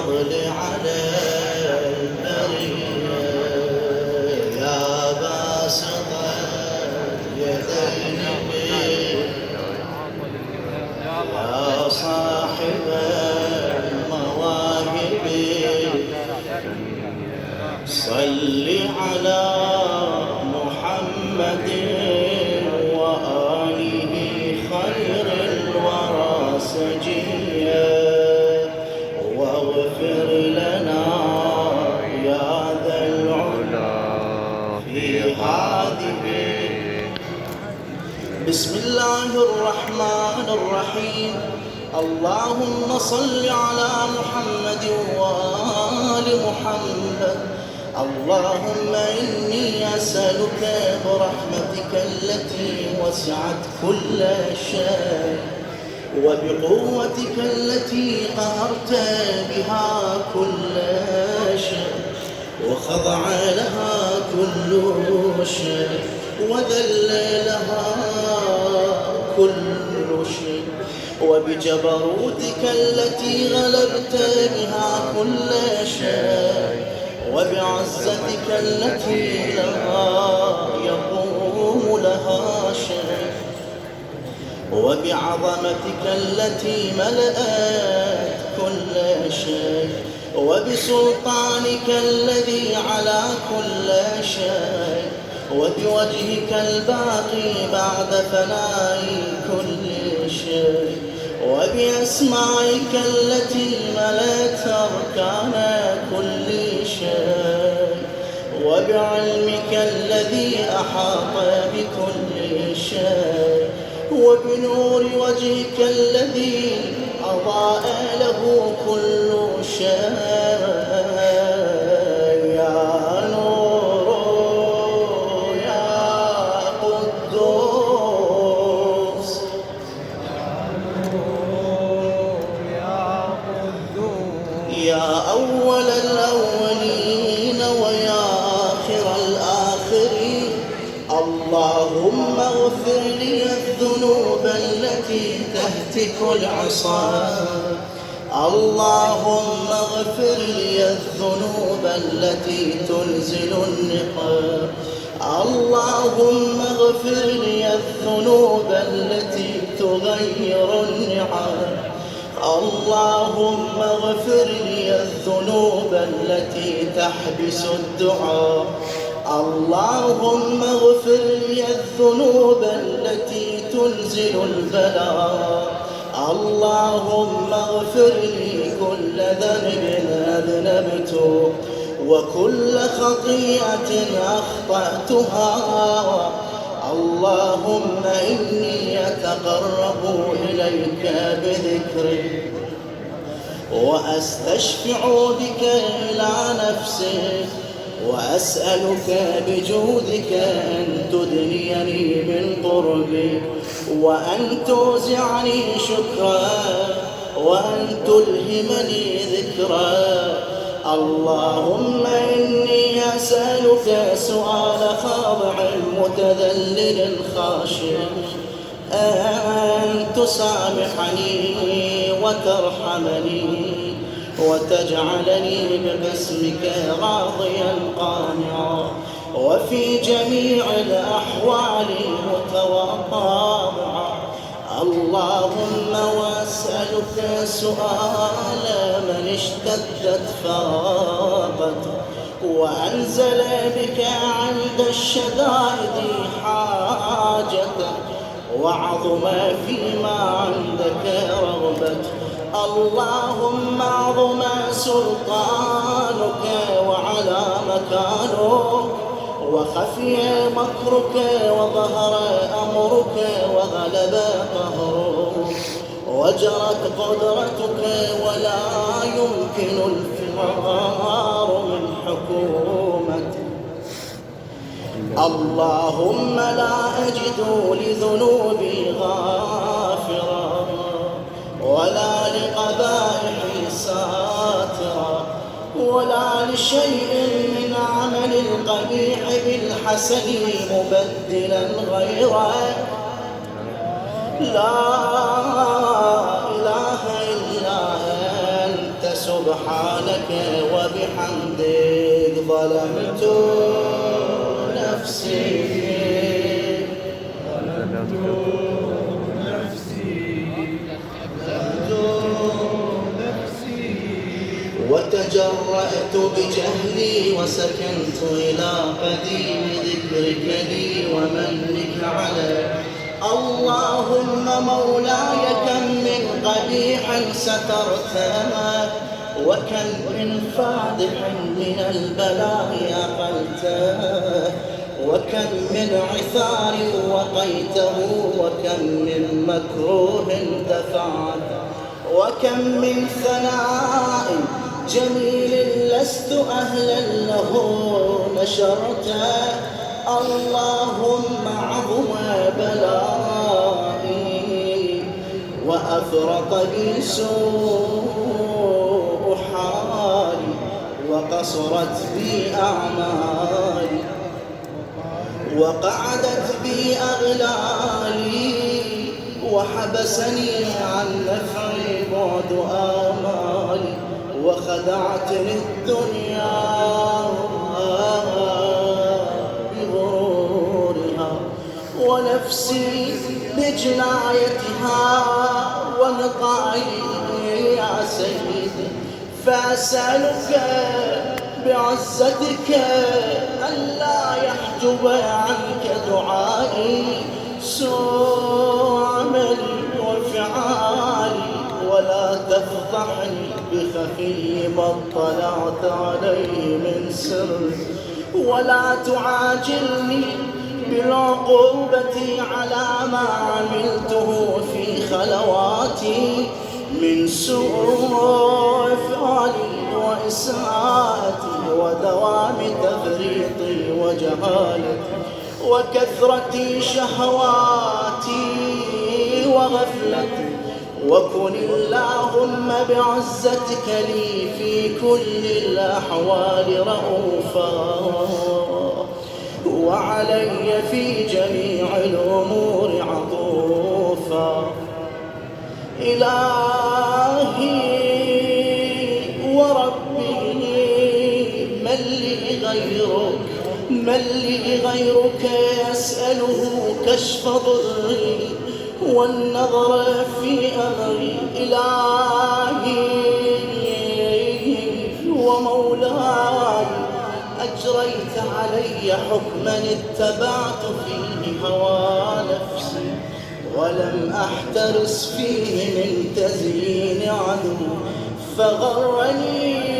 الفضل على البرية يا باسط اليدين يا صاحب المواهب صل على محمد وآله خير الورى سجيا واغفر لنا يا ذا العلا في هذه. بسم الله الرحمن الرحيم. اللهم صل على محمد وآل محمد. اللهم إني أسألك برحمتك التي وسعت كل شيء وبقوتك التي قهرت بها كل شيء وخضع لها كل شيء وذل لها كل شيء وبجبروتك التي غلبت بها كل شيء وبعزتك التي لا يقوم لها شيء وبعظمتك التي ملأت كل شيء وبسلطانك الذي على كل شيء وبوجهك الباقي بعد فناء كل شيء وبأسمائك التي ملأت أركان كل شيء وبعلمك الذي أحاط بكل شيء وبنور وجهك الذي أضاء له كل شيء. يا نور يا قدوس يا أول الأولين ويا آخر الآخرين. اللهم اغفر لي الذنوب التي تهتك العصا. اللهم اغفر لي الذنوب التي تنزل النقاب. اللهم اغفر لي الذنوب التي تغير النعم. اللهم اغفر لي الذنوب التي تحبس الدعاء. اللهم اغفر لي الذنوب التي تنزل البلاء. اللهم اغفر لي كل ذنب أذنبته وكل خطيئة أخطأتها. اللهم إني أتقرب إليك بذكرك وأستشفع بك إلى نفسك وأسألك بجودك أن تدنيني من قربك وأن توزعني شكرا وأن تلهمني ذكرا. اللهم إني أسألك سؤال خاضع متذلل خاشع أن تسامحني وترحمني وتجعلني باسمك راضيا قانعا وفي جميع الأحوال متواضعا. اللهم وأسألك سؤال من اشتدت فاقته وأنزل بك عند الشدائد حاجته وعظم فيما عندك رغبته. اللهم عظم سلطانك وعلى مكانك وخفي مكرك وظهر أمرك وغلب قهرك وجرت قدرتك ولا يمكن الفرار من حكومتك. اللهم لا أجد لذنوبي غافرا ولا لقبائحي ساترا ولا لشيء من عمل القبيح بالحسن مبدلا غيره. لا إله إلا أنت سبحانك وبحمدك ظلمت نفسي وتجرأت بجهلي وسكنت إلى قديم ذكرك لي ومنك علي. اللهم مولاي كم من قبيح سترتنا وكم من فاضح من البلاء أقلته وكم من عثار وقيته وكم من مكروه دفعته وكم من ثناء جميل لست أهلا له نشرته. اللهم عظم بلائي وأفرط بي سوء حالي وقصرت بي أعمالي وقعدت بي أغلالي وحبسني عن نفعي بعد آمالي وخدعتني الدنيا بغرورها ونفسي بجنايتها ونقعي يا سيدي. فأسألك بعزتك ألا يحجب عنك دعائي سوء عملي وفعالي ولا تفضحني بخفي ما اطلعت عليه من سر ولا تعاجلني بالعقوبة على ما عملته في خلواتي من سوء افعالي وإساءتي ودوام تفريطي وجهالتي وكثرة شهواتي وغفلتي. وكن اللهم بعزتك لي في كل الأحوال رؤوفا وعلي في جميع الأمور عطوفا. إلهي وربي من لي غيرك من لي غيرك يسأله كشف ضري والنظر في أمري. إلهي ومولاي أجريت علي حكما اتبعت فيه هوى نفسي ولم أحترس فيه من تزيين عدو فغرني